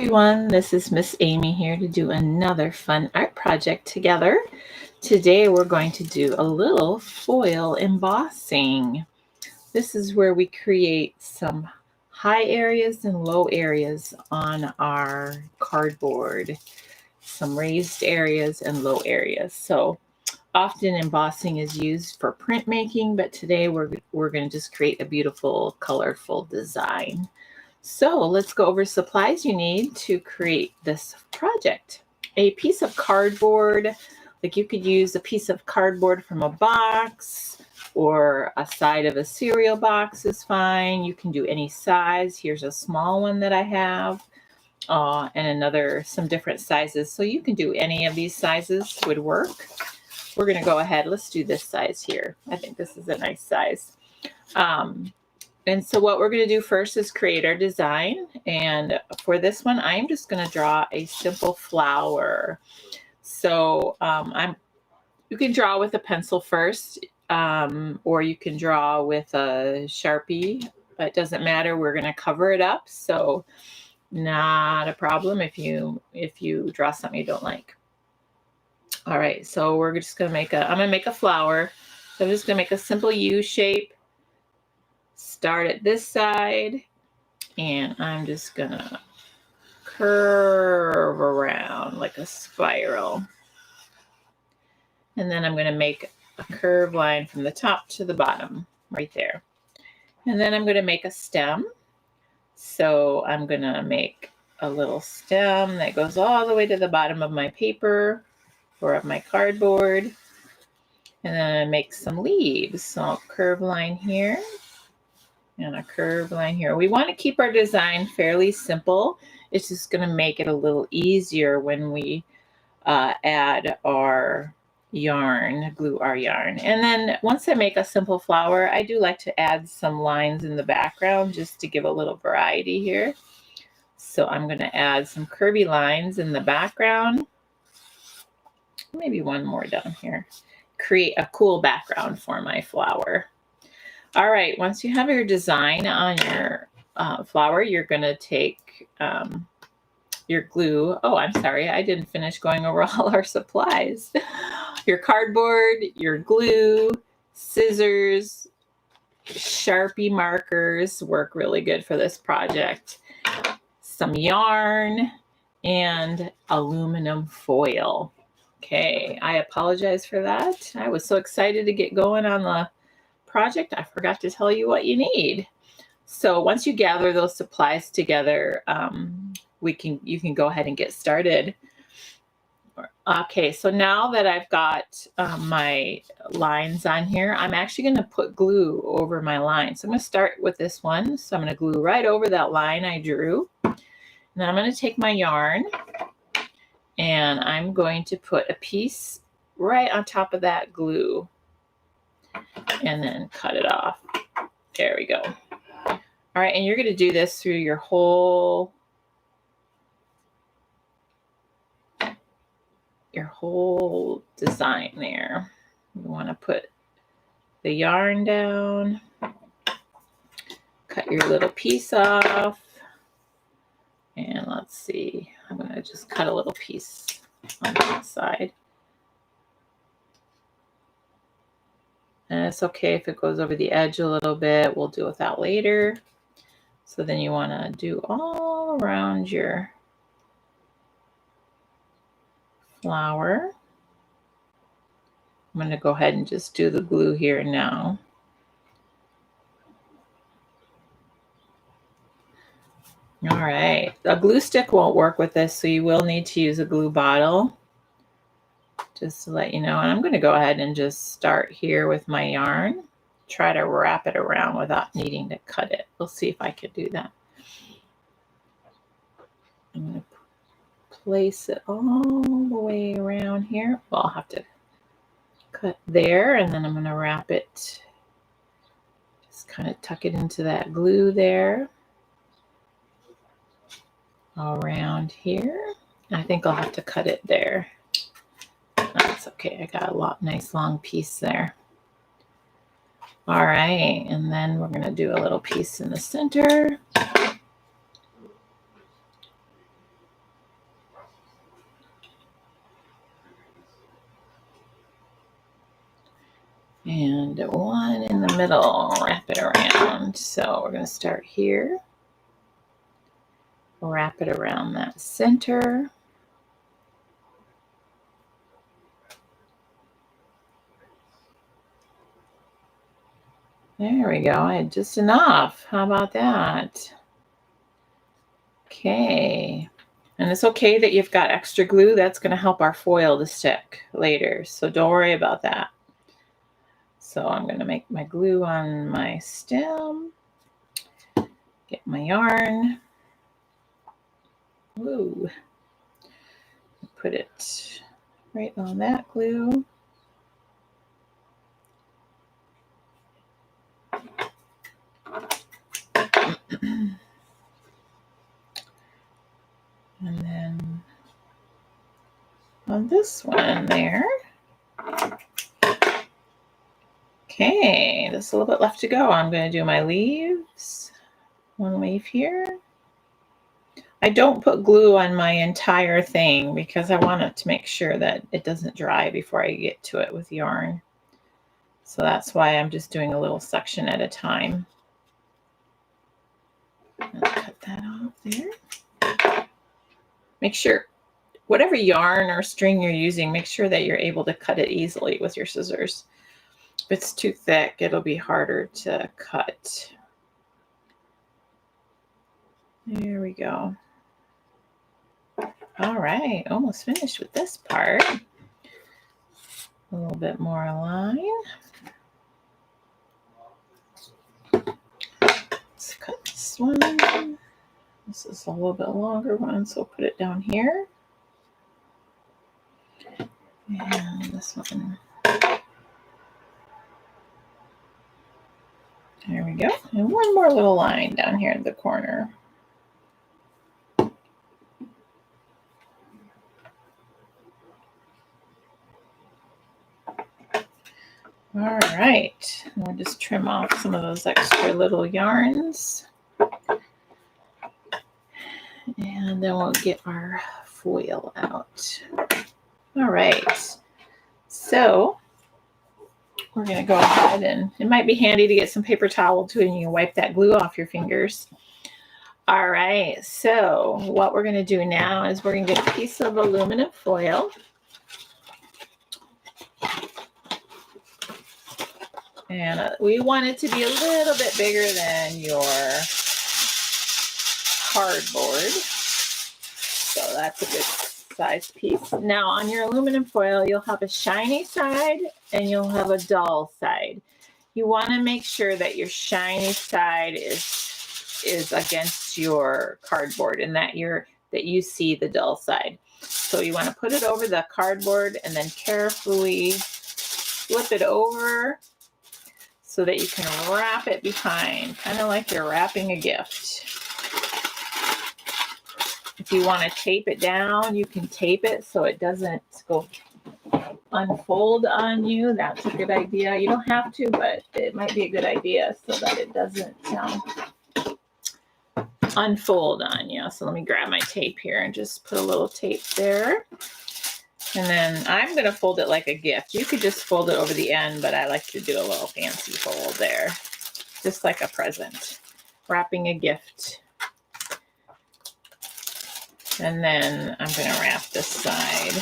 everyone, this is Miss Amy here to do another fun art project together. Today we're going to do a little foil embossing. This is where we create some high areas and low areas on our cardboard, some raised areas and low areas. So often embossing is used for printmaking, but today we're going to just create a beautiful, colorful design. So let's go over supplies you need to create this project. A piece of cardboard, like you could use a piece of cardboard from a box or a side of a cereal box is fine. You can do any size. Here's a small one that I have and some different sizes. So you can do any of these sizes would work. We're going to go ahead. Let's do this size here. I think this is a nice size. And so what we're going to do first is create our design. And for this one, I'm just going to draw a simple flower. So you can draw with a pencil first, or you can draw with a Sharpie. It doesn't matter. We're going to cover it up. So not a problem if you draw something you don't like. All right, so we're just going to I'm going to make a flower. So I'm just going to make a simple U shape. Start at this side, and I'm just gonna curve around like a spiral. And then I'm gonna make a curved line from the top to the bottom, right there. And then I'm gonna make a stem. So I'm gonna make a little stem that goes all the way to the bottom of my paper or of my cardboard. And then I make some leaves. So I'll curve line here. And a curved line here. We want to keep our design fairly simple. It's just going to make it a little easier when we add our yarn, glue our yarn. And then once I make a simple flower, I do like to add some lines in the background just to give a little variety here. So I'm going to add some curvy lines in the background. Maybe one more down here. Create a cool background for my flower. All right, once you have your design on your flower, you're going to take your glue. Oh, I'm sorry, I didn't finish going over all our supplies. Your cardboard, your glue, scissors, Sharpie markers work really good for this project. Some yarn and aluminum foil. Okay, I apologize for that. I was so excited to get going on the project, I forgot to tell you what you need. So once you gather those supplies together, you can go ahead and get started. Okay, so now that I've got my lines on here, I'm actually going to put glue over my line. So I'm going to start with this one. So I'm going to glue right over that line I drew. And then I'm going to take my yarn and I'm going to put a piece right on top of that glue. And then cut it off. There we go. All right, and you're going to do this through your whole design there. You want to put the yarn down, cut your little piece off, and let's see, I'm going to just cut a little piece on that side. And it's okay if it goes over the edge a little bit. We'll deal with that later. So then you want to do all around your flower. I'm going to go ahead and just do the glue here now. All right. A glue stick won't work with this, so you will need to use a glue bottle. Just to let you know, and I'm going to go ahead and just start here with my yarn. Try to wrap it around without needing to cut it. We'll see if I can do that. I'm going to place it all the way around here. Well, I'll have to cut there, and then I'm going to wrap it. Just kind of tuck it into that glue there. Around here. I think I'll have to cut it there. That's okay. I got a nice long piece there. All right, and then we're going to do a little piece in the center. and one in the middle, wrap it around. So we're going to start here, wrap it around that center. There we go. I had just enough. How about that? Okay. And it's okay that you've got extra glue. That's going to help our foil to stick later. So don't worry about that. So I'm going to make my glue on my stem. Get my yarn. Woo. Put it right on that glue. And then on this one there. Okay, there's a little bit left to go. I'm going to do my leaves. One leaf here. I don't put glue on my entire thing because I want it to make sure that it doesn't dry before I get to it with yarn. So that's why I'm just doing a little section at a time. Cut that off there. Make sure, whatever yarn or string you're using, make sure that you're able to cut it easily with your scissors. If it's too thick, it'll be harder to cut. There we go. All right, almost finished with this part. A little bit more line. Let's cut this one. This is a little bit longer one, so put it down here. And this one. There we go. And one more little line down here in the corner. All right, we'll just trim off some of those extra little yarns. And then we'll get our foil out. All right, so we're going to go ahead, and it might be handy to get some paper towel too, and you can wipe that glue off your fingers. All right, so what we're going to do now is we're going to get a piece of aluminum foil. And we want it to be a little bit bigger than your cardboard. So that's a good size piece. Now on your aluminum foil, you'll have a shiny side and you'll have a dull side. You want to make sure that your shiny side is against your cardboard and that you see the dull side. So you want to put it over the cardboard and then carefully flip it over so that you can wrap it behind, kind of like you're wrapping a gift. If you want to tape it down, you can tape it so it doesn't go unfold on you. That's a good idea. You don't have to, but it might be a good idea so that it doesn't unfold on you. So let me grab my tape here and just put a little tape there. And then I'm going to fold it like a gift. You could just fold it over the end, but I like to do a little fancy fold there. Just like a present. Wrapping a gift. And then I'm going to wrap this side.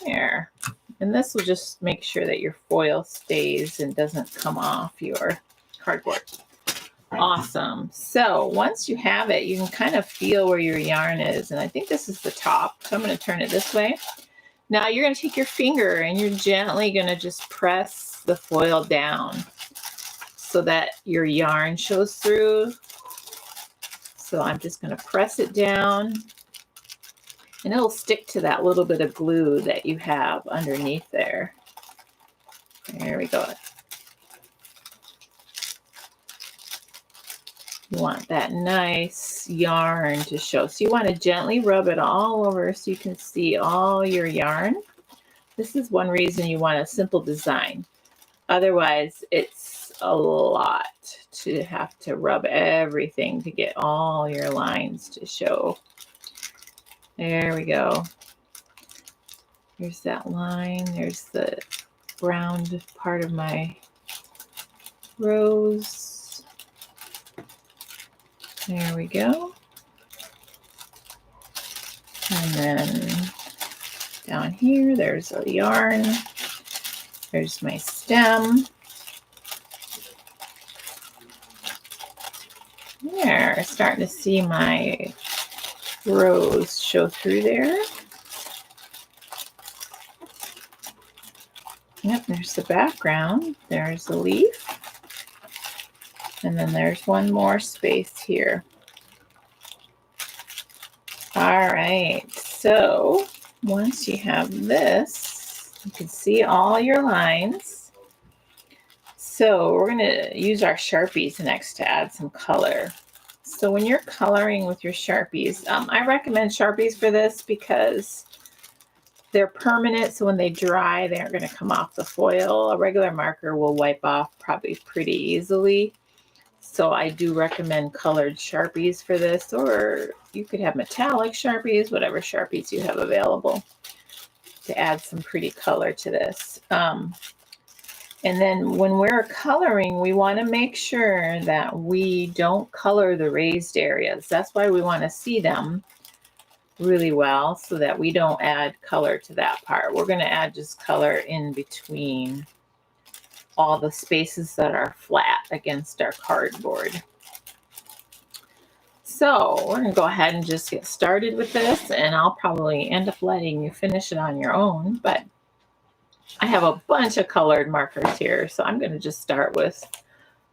There. And this will just make sure that your foil stays and doesn't come off your cardboard. Awesome. So once you have it, you can kind of feel where your yarn is. And I think this is the top. So I'm going to turn it this way. Now you're going to take your finger and you're gently going to just press the foil down so that your yarn shows through. So I'm just going to press it down and it'll stick to that little bit of glue that you have underneath there. There we go. You want that nice yarn to show. So you want to gently rub it all over so you can see all your yarn. This is one reason you want a simple design. Otherwise, it's a lot to have to rub everything to get all your lines to show. There we go. Here's that line. There's the background part of my rose. There we go. And then down here, there's a yarn. There's my stem. There, starting to see my rose show through there. Yep, there's the background. There's the leaf. And then there's one more space here. All right, so once you have this, you can see all your lines. So we're going to use our Sharpies next to add some color. So when you're coloring with your Sharpies, I recommend Sharpies for this because they're permanent, so when they dry, they aren't going to come off the foil. A regular marker will wipe off probably pretty easily. So I do recommend colored Sharpies for this, or you could have metallic Sharpies, whatever Sharpies you have available to add some pretty color to this. And then when we're coloring, we want to make sure that we don't color the raised areas. That's why we want to see them really well so that we don't add color to that part. We're going to add just color in between all the spaces that are flat against our cardboard. So we're going to go ahead and just get started with this, and I'll probably end up letting you finish it on your own, but I have a bunch of colored markers here, so I'm going to just start with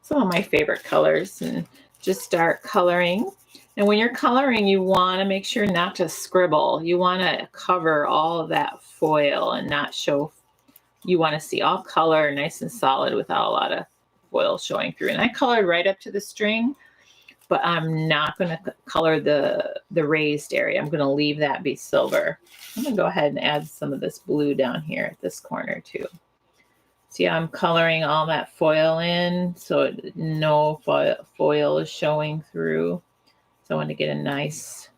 some of my favorite colors and just start coloring. And when you're coloring, you want to make sure not to scribble. You want to cover all of that foil and not show. You want to see all color nice and solid without a lot of foil showing through. And I colored right up to the string, but I'm not going to color the raised area. I'm going to leave that be silver. I'm going to go ahead and add some of this blue down here at this corner too. See, I'm coloring all that foil in so no foil is showing through. So I want to get a nice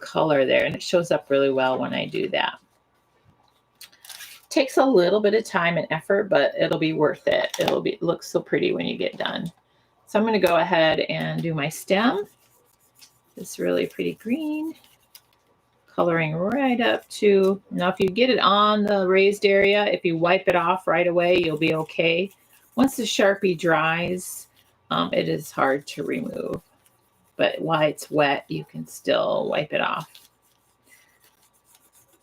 color there, and it shows up really well when I do that. Takes a little bit of time and effort, but it'll be worth it. It'll look so pretty when you get done. So I'm going to go ahead and do my stem. This really pretty green. Coloring right up to, now if you get it on the raised area, if you wipe it off right away, you'll be okay. Once the Sharpie dries, it is hard to remove. But while it's wet, you can still wipe it off.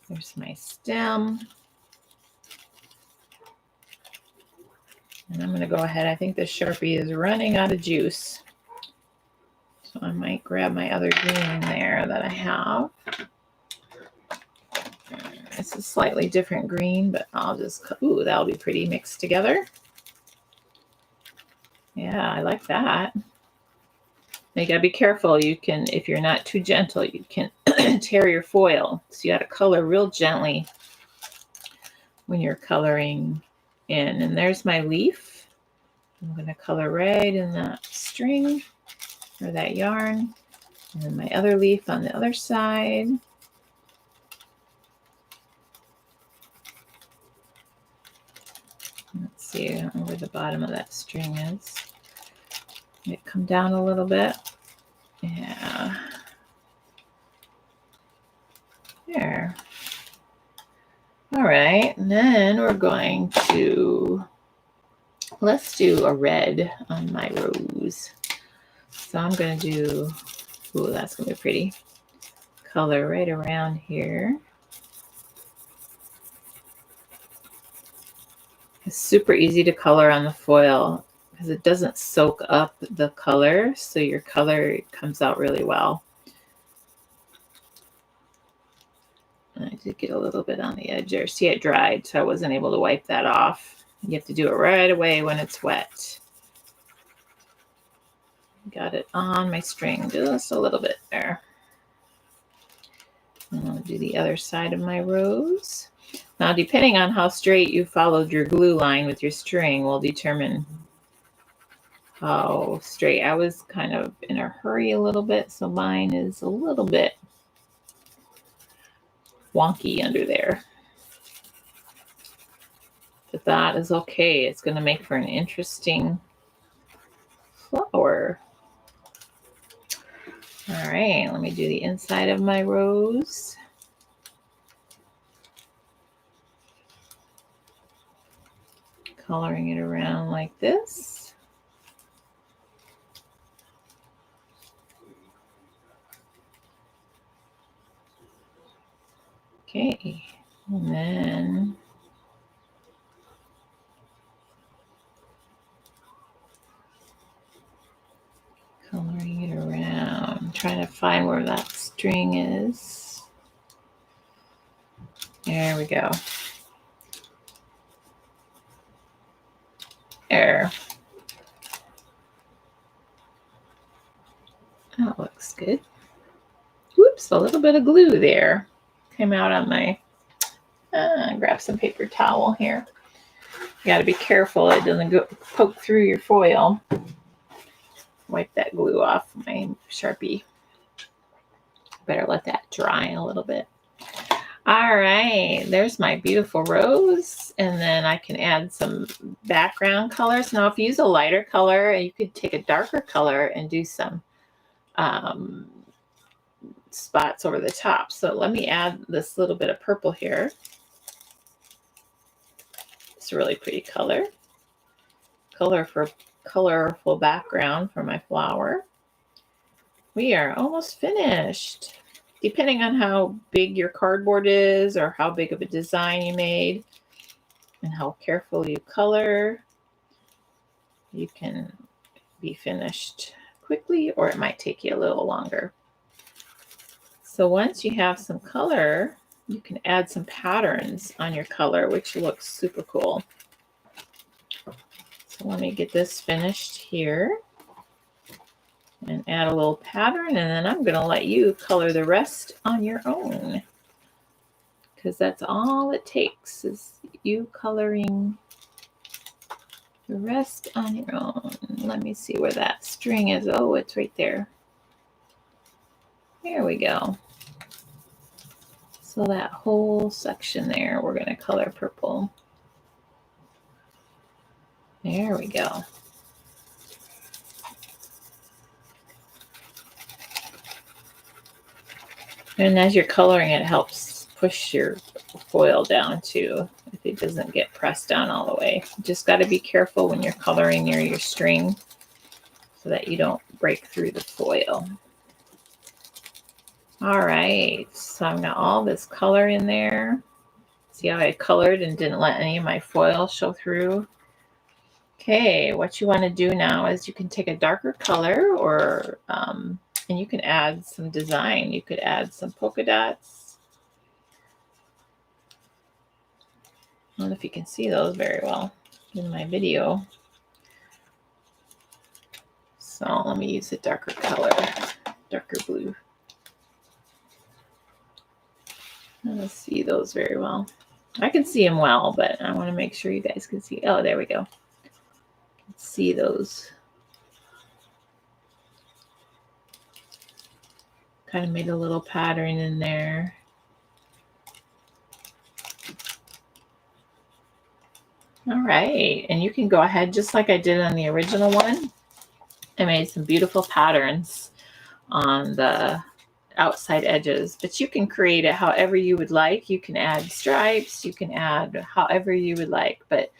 There's my stem. And I'm going to go ahead. I think the Sharpie is running out of juice. So I might grab my other green there that I have. It's a slightly different green, but I'll just, ooh, that'll be pretty mixed together. Yeah, I like that. Now you gotta be careful. You can, if you're not too gentle, you can tear your foil. So you gotta color real gently when you're coloring in. And there's my leaf. I'm gonna color right in that string or that yarn. And then my other leaf on the other side. Let's see where the bottom of that string is. Let it come down a little bit. Yeah. There. All right, and then we're going to, let's do a red on my rose. So I'm going to do, ooh, that's going to be pretty. Color right around here. It's super easy to color on the foil because it doesn't soak up the color, so your color comes out really well. And I did get a little bit on the edge there. See, it dried, so I wasn't able to wipe that off. You have to do it right away when it's wet. Got it on my string just a little bit there. And I'll do the other side of my rose. Now, depending on how straight you followed your glue line with your string will determine how straight. I was kind of in a hurry a little bit, so mine is a little bit wonky under there. But that is okay. It's going to make for an interesting flower. All right, let me do the inside of my rose. Coloring it around like this. Okay, and then coloring it around, trying to find where that string is. There we go. There. That looks good. Whoops, a little bit of glue there. Came out on my, grab some paper towel here. You got to be careful it doesn't go poke through your foil. Wipe that glue off my Sharpie. Better let that dry a little bit. All right, there's my beautiful rose. And then I can add some background colors. Now, if you use a lighter color, you could take a darker color and do some spots over the top. So let me add this little bit of purple here. It's a really pretty color. Colorful background for my flower. We are almost finished. Depending on how big your cardboard is or how big of a design you made and how careful you color, you can be finished quickly or it might take you a little longer. So once you have some color, you can add some patterns on your color, which looks super cool. So let me get this finished here and add a little pattern, and then I'm going to let you color the rest on your own, because that's all it takes is you coloring the rest on your own. Let me see where that string is. Oh, it's right there. There we go. So that whole section there, we're going to color purple. There we go. And as you're coloring, it helps push your foil down too, if it doesn't get pressed down all the way. You just got to be careful when you're coloring near your string so that you don't break through the foil. All right, so I've got all this color in there. See how I colored and didn't let any of my foil show through? Okay, what you want to do now is you can take a darker color or and you can add some design. You could add some polka dots. I don't know if you can see those very well in my video. So let me use a darker color, darker blue. I don't see those very well. I can see them well, but I want to make sure you guys can see. Oh, there we go. See those. Kind of made a little pattern in there. All right, and you can go ahead just like I did on the original one. I made some beautiful patterns on the outside edges, but you can create it however you would like. You can add stripes, you can add however you would like, but